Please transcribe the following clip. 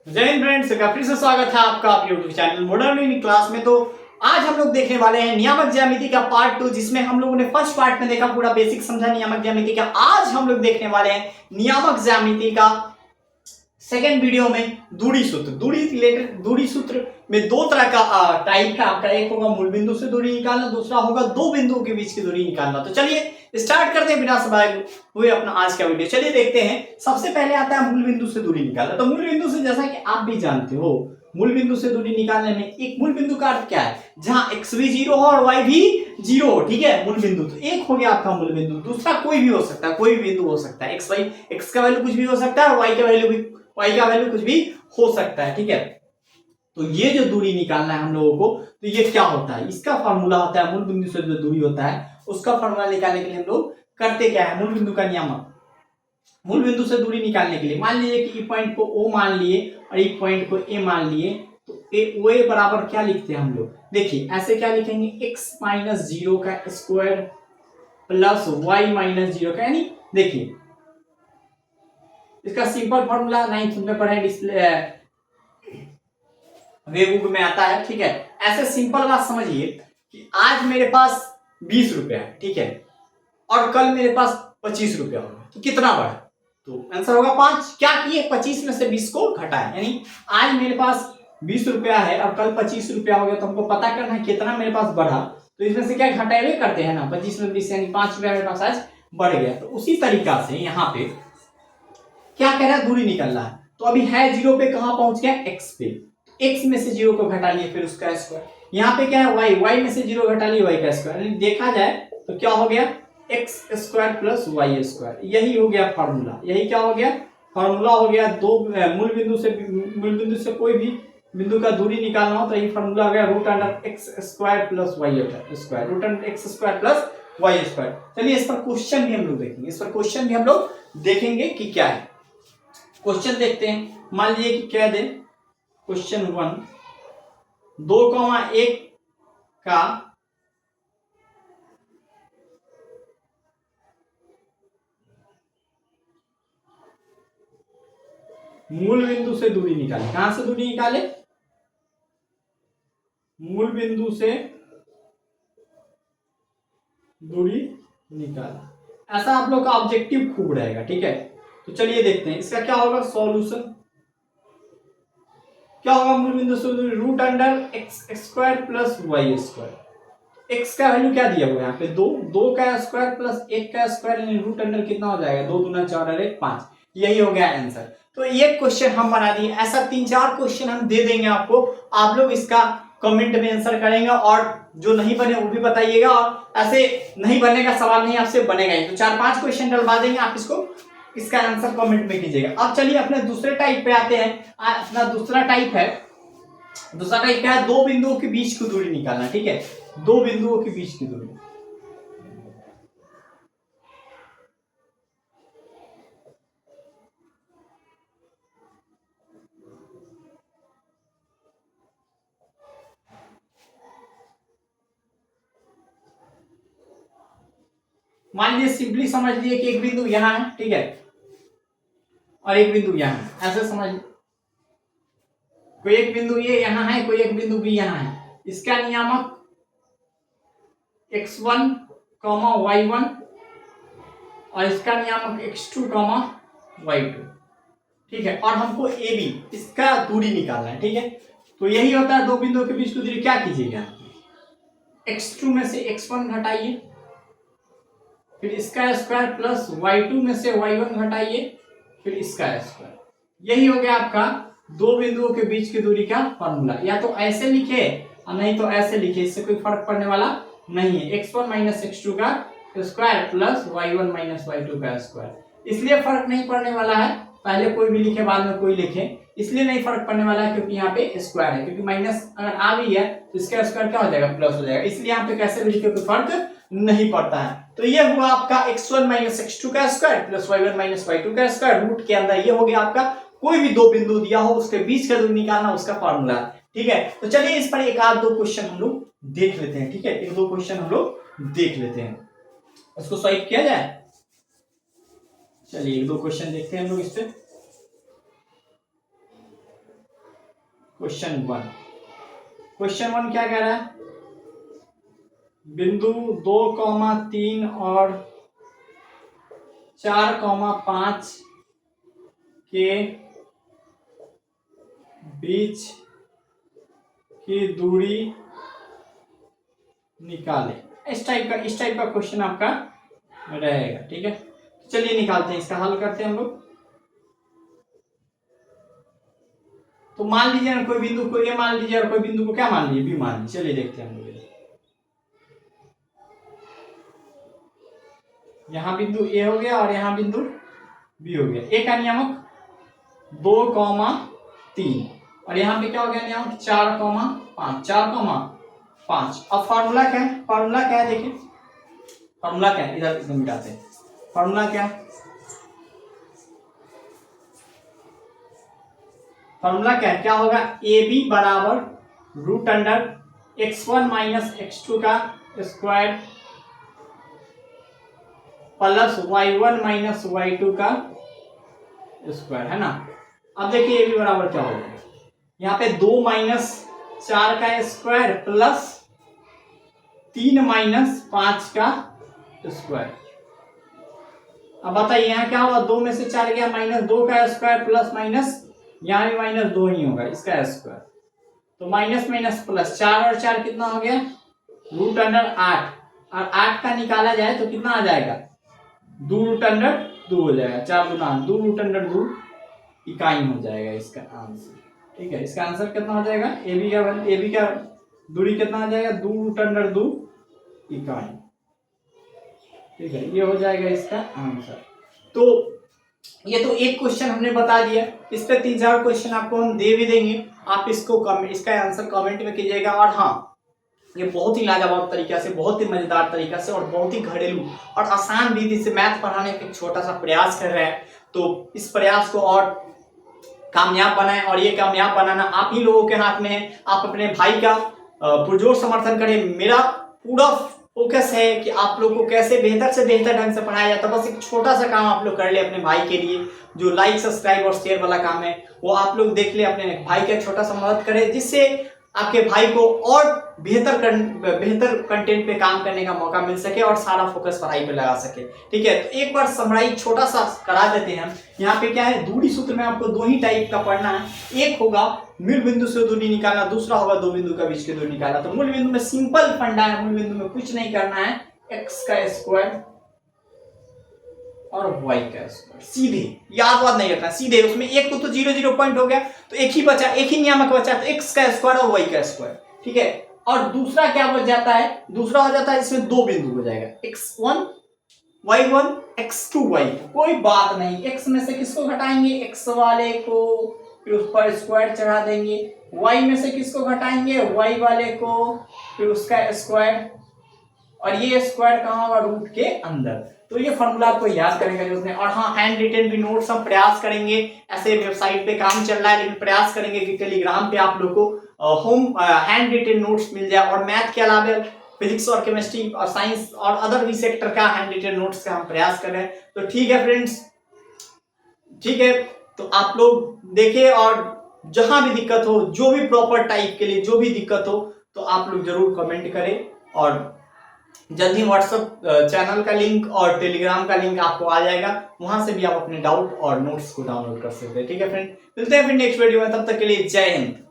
जय हिंद फ्रेंड्स, फिर से स्वागत है आपका आप YouTube channel modern unique class में। तो आज हम लोग देखने वाले हैं नियामक ज्यामिति का पार्ट 2, जिसमें हम लोगों ने फर्स्ट पार्ट में देखा, पूरा बेसिक समझा नियामक ज्यामिति का। आज हम लोग देखने वाले हैं नियामक ज्यामिति का सेकेंड वीडियो में दूरी सूत्र। दूरी रिलेटेड दूरी सूत्र में दो तरह का टाइप है आपका। एक होगा मूल बिंदु से दूरी निकालना, दूसरा होगा दो बिंदुओं के बीच की दूरी निकालना। तो चलिए स्टार्ट करते हैं बिना समय हुए अपना आज का वीडियो। चलिए देखते हैं। सबसे पहले आता है मूल बिंदु से दूरी निकालना। तो मूल बिंदु से, जैसा कि आप भी जानते हो, मूल बिंदु से दूरी निकालने में एक मूल बिंदु का अर्थ क्या है, जहां x भी 0 हो और y भी 0 हो। ठीक है, मूल बिंदु तो एक हो गया आपका मूल बिंदु। दूसरा कोई भी हो सकता है, कोई भी बिंदु हो सकता है। x का वैल्यू कुछ भी हो सकता है और y का वैल्यू कुछ भी हो सकता है। ठीक है, तो ये जो दूरी निकालना है हम लोगों को, तो ये क्या होता है, इसका फॉर्मूला होता है मूल बिंदु से जो दूरी होता है उसका फॉर्मूला निकालने के लिए हम लोग करते क्या है, मूल बिंदु का नियामक। मूल बिंदु से दूरी निकालने के लिए मान लीजिए कि ई पॉइंट को O मान लिए और ई पॉइंट को A मान लिए, तो ए बराबर क्या लिखते हैं हम लोग, देखिए ऐसे क्या लिखेंगे, x माइनस 0 का स्क्वायर प्लस y माइनस 0 का, यानी देखिए इसका सिंपल फॉर्मूला 9th में पढ़े, डिस्प्ले वे बुक में आता है। ठीक है, ऐसे सिंपल बात समझिए कि आज मेरे पास 20 रुपया है, ठीक है, और कल मेरे पास 25 रुपया होगा, तो कितना बढ़ा, तो आंसर होगा 5। क्या किए, 25 में से 20 को घटाए, यानी आज मेरे पास 20 रुपया है और कल 25 रुपया हो गया, तो हमको पता करना है कितना मेरे पास बढ़ा। तो इसमें से क्या घटाए करते हैं ना, 25 में 20 यानी 5 रुपया मेरे पास आज बढ़ गया। तो उसी तरीका से यहाँ पे क्या कह रहा है, दूरी निकलना है। तो अभी है 0 पे, कहां पहुंच गया, x पे, x में से 0 को घटा लिए, फिर उसका स्क्वायर। यहाँ पे क्या है, y में से 0 घटा लिए, y का स्क्वायर। देखा जाए तो क्या हो गया, x square plus y square. यही हो गया फॉर्मूला, यही क्या हो गया, फॉर्मूला हो गया। दो मूल बिंदु से कोई भी बिंदु का दूरी निकालना हो तो यही फॉर्मूला हो गया, root under x square plus y square, root under x square plus y square. चलिए इस पर क्वेश्चन भी हम लोग देखेंगे, इस पर क्वेश्चन भी हम लोग देखेंगे कि क्या है। क्वेश्चन देखते हैं। मान लीजिए कि कह दे क्वेश्चन 1, 2,1 का मूल बिंदु से दूरी निकाले। कहां से दूरी निकाले, मूल बिंदु से दूरी निकाला। ऐसा आप लोग का ऑब्जेक्टिव खूब रहेगा। ठीक है, तो चलिए देखते हैं इसका क्या होगा सॉल्यूशन। क्या होगा, मूल बिंदु से दूरी root under x square plus y square. X का वैल्यू क्या दिया हुआ है यहाँ पे, 2 का स्क्वायर प्लस 1 का स्क्वायर, यानी रूट अंडर कितना हो जाएगा, 2 दूना 4 और 1 5। यही हो गया आंसर। तो ये क्वेश्चन हम बना दिए। ऐसा 3-4 क्वेश्चन हम दे देंगे आपको, आप लोग इसका कमेंट में आंसर करेंगे और जो नहीं बने वो भी बताइएगा। और ऐसे नहीं बनने का सवाल नहीं, आपसे बनेगा ही। तो 4-5 क्वेश्चन डलवा देंगे, आप इसका आंसर कमेंट में कीजिएगा। अब चलिए अपने दूसरे टाइप पे आते हैं। अपना दूसरा टाइप क्या है, दो बिंदुओं के बीच की दूरी निकालना। ठीक है, दो बिंदुओं के बीच की दूरी। मान लीजिए सिंपली समझ लीजिए कि एक बिंदु यहां है, ठीक है, और एक बिंदु यहां है। ऐसे समझ, कोई एक बिंदु ये यहां है, कोई एक बिंदु भी यहां है। इसका नियामक x1, y1 और इसका नियामक x2, y2। ठीक है, और हमको ए बी इसका दूरी निकालना है। ठीक है, तो यही होता है दो बिंदुओं के बीच की दूरी। क्या कीजिएगा, x2 में से x1 घटाइए, फिर इसका स्क्वायर प्लस y2 में से y1 घटाइए, फिर इसका स्क्वायर। यही हो गया आपका दो बिंदुओं के बीच की दूरी का फॉर्मूला। या तो ऐसे लिखे और नहीं तो ऐसे लिखे, इससे कोई फर्क पड़ने वाला नहीं है। x1 माइनस x2 का square plus y1 minus y2 का स्क्वायर। इसलिए फर्क नहीं पड़ने वाला है, पहले कोई भी लिखे बाद में कोई लिखे, इसलिए नहीं फर्क पड़ने वाला है क्योंकि यहाँ पे स्क्वायर है। क्योंकि माइनस अगर आ भी है तो इसका स्क्वायर क्या हो जाएगा, प्लस हो जाएगा। इसलिए यहाँ पे कैसे भी लिखे कोई फर्क नहीं पड़ता है। तो ये हुआ आपका x1 माइनस x2 का square plus y1 minus y2 का स्क्वायर। रूट के अंदर ये हो गया आपका कोई भी दो बिंदु दिया हो उसके बीच का दूरी निकालना, उसका फॉर्मूला। ठीक है, तो चलिए इस पर एक आध दो क्वेश्चन हम लोग देख लेते हैं। ठीक है, एक दो क्वेश्चन हम लोग देख लेते हैं, इसको सॉल्व किया जाए। चलिए एक दो क्वेश्चन देखते हैं हम लोग इस पे। क्वेश्चन वन क्या कह रहा है, बिंदु 2,3 और 4,5 के बीच की दूरी निकाले। इस टाइप का क्वेश्चन आपका रहेगा। ठीक है, चलिए निकालते हैं, इसका हल करते हैं हम लोग। तो मान लीजिए ना कोई बिंदु को ए मान लीजिए और कोई बिंदु को क्या मान लीजिए, बी मान लीजिए। चलिए देखते हैं हम लोग। यहाँ बिंदु ए हो गया और यहाँ बिंदु बी हो गया। ए का नियामक 2,3 और यहाँ पे क्या हो गया नियामक 4,5 4,5। अब फार्मूला क्या है, देखिए फार्मूला क्या है, इधर मिटाते हैं। फार्मूला क्या है, क्या होगा, ए बी बराबर √x1 - x2 का स्क्वायर प्लस y1 - y2 का स्क्वायर, है ना। अब देखिए ए बी बराबर क्या होगा, यहाँ पे 2 - 4 का स्क्वायर प्लस 3 - 5 का स्क्वायर। अब बताइए यहाँ क्या होगा, 2 में से 4 गया, -2 का स्क्वायर प्लस माइनस, यहाँ भी -2 ही होगा इसका स्क्वायर, तो माइनस माइनस प्लस, 4 और 4 कितना हो गया, √8 और 8 का निकाला जाए तो कितना आ जाएगा, 2√2 हो जाएगा, 4 दूना 2√2 इकाई हो जाएगा इसका आंसर। ठीक है, इसका आंसर कितना हो जाएगा, ए बी का दूरी कितना आ जाएगा, 2√2 इकाई। ठीक है, ये हो जाएगा इसका आंसर। तो ये तो एक क्वेश्चन हमने बता दिया, इस पे 3-4 क्वेश्चन आपको हम दे भी देंगे, आप इसका आंसर कमेंट में कीजिएगा। और हाँ, ये बहुत ही लाजवाब तरीका से, बहुत ही मजेदार तरीका से और बहुत ही घरेलू और आसान विधि से मैथ पढ़ाने का एक छोटा सा प्रयास कर रहे हैं। तो इस प्रयास को और कामयाब बनाएं, और ये कामयाब बनाना आप ही लोगों के हाथ में है। आप अपने भाई का पुरजोर समर्थन करें। मेरा पूरा फोकस है कि आप लोग को कैसे बेहतर से बेहतर ढंग से पढ़ाया जाता है। बस एक छोटा सा काम आप लोग कर ले अपने भाई के लिए, जो लाइक सब्सक्राइब और शेयर वाला काम है वो आप लोग देख ले, अपने भाई का छोटा सा मदद करें, जिससे आपके भाई को और बेहतर कंटेंट पे काम करने का मौका मिल सके और सारा फोकस पढ़ाई पे लगा सके। ठीक है, तो एक बार समराइज छोटा सा करा देते हैं हम। यहाँ पे क्या है, दूरी सूत्र में आपको 2 ही टाइप का पढ़ना है। एक होगा मूल बिंदु से दूरी निकालना, दूसरा होगा 2 बिंदु का बीच की दूरी निकालना। तो मूल बिंदु में सिंपल फंडा है, मूल बिंदु में कुछ नहीं करना है, x का स्क्वायर और y का स्क्वायर, सीधे याद नहीं रखना, सीधे उसमें एक को तो 0 पॉइंट हो गया, तो एक ही बचा, एक ही नियामक बचा, तो x का स्क्वायर और y का स्क्वायर। ठीक है, और दूसरा क्या बच जाता है, दूसरा हो जाता है इसमें 2 बिंदु हो जाएगा, x1 y1 x2 y2। कोई बात नहीं, x में से किसको घटाएंगे, x वाले को, फिर उस पर स्क्वायर चढ़ा देंगे, y में से किसको घटाएंगे, y वाले को, फिर उसका स्क्वायर, और ये स्क्वायर कहाँ होगा, रूट के अंदर। तो ये फॉर्मूला आपको याद करने का जरूरत है। और हाँ, हैंड रिटन भी नोट्स हम प्रयास करेंगे, ऐसे वेबसाइट पे काम चल रहा है, लेकिन प्रयास करेंगे कि टेलीग्राम पे आप लोग को होम हैंड रिटन नोट्स मिल जाए। और मैथ के अलावा फिजिक्स और केमिस्ट्री और साइंस और अदर भी सेक्टर का हैंड रिटन नोट्स का हम प्रयास कर रहे हैं। तो ठीक है फ्रेंड्स, ठीक है, तो आप लोग देखिए, और जहां भी दिक्कत हो, जो भी प्रॉपर टाइप के लिए जो भी दिक्कत हो, तो आप लोग जरूर कमेंट करें। और जल्द ही व्हाट्सएप चैनल का लिंक और टेलीग्राम का लिंक आपको आ जाएगा, वहां से भी आप अपने डाउट और नोट्स को डाउनलोड कर सकते हैं। ठीक है फ्रेंड, मिलते हैं फिर नेक्स्ट वीडियो में, तब तक के लिए जय हिंद।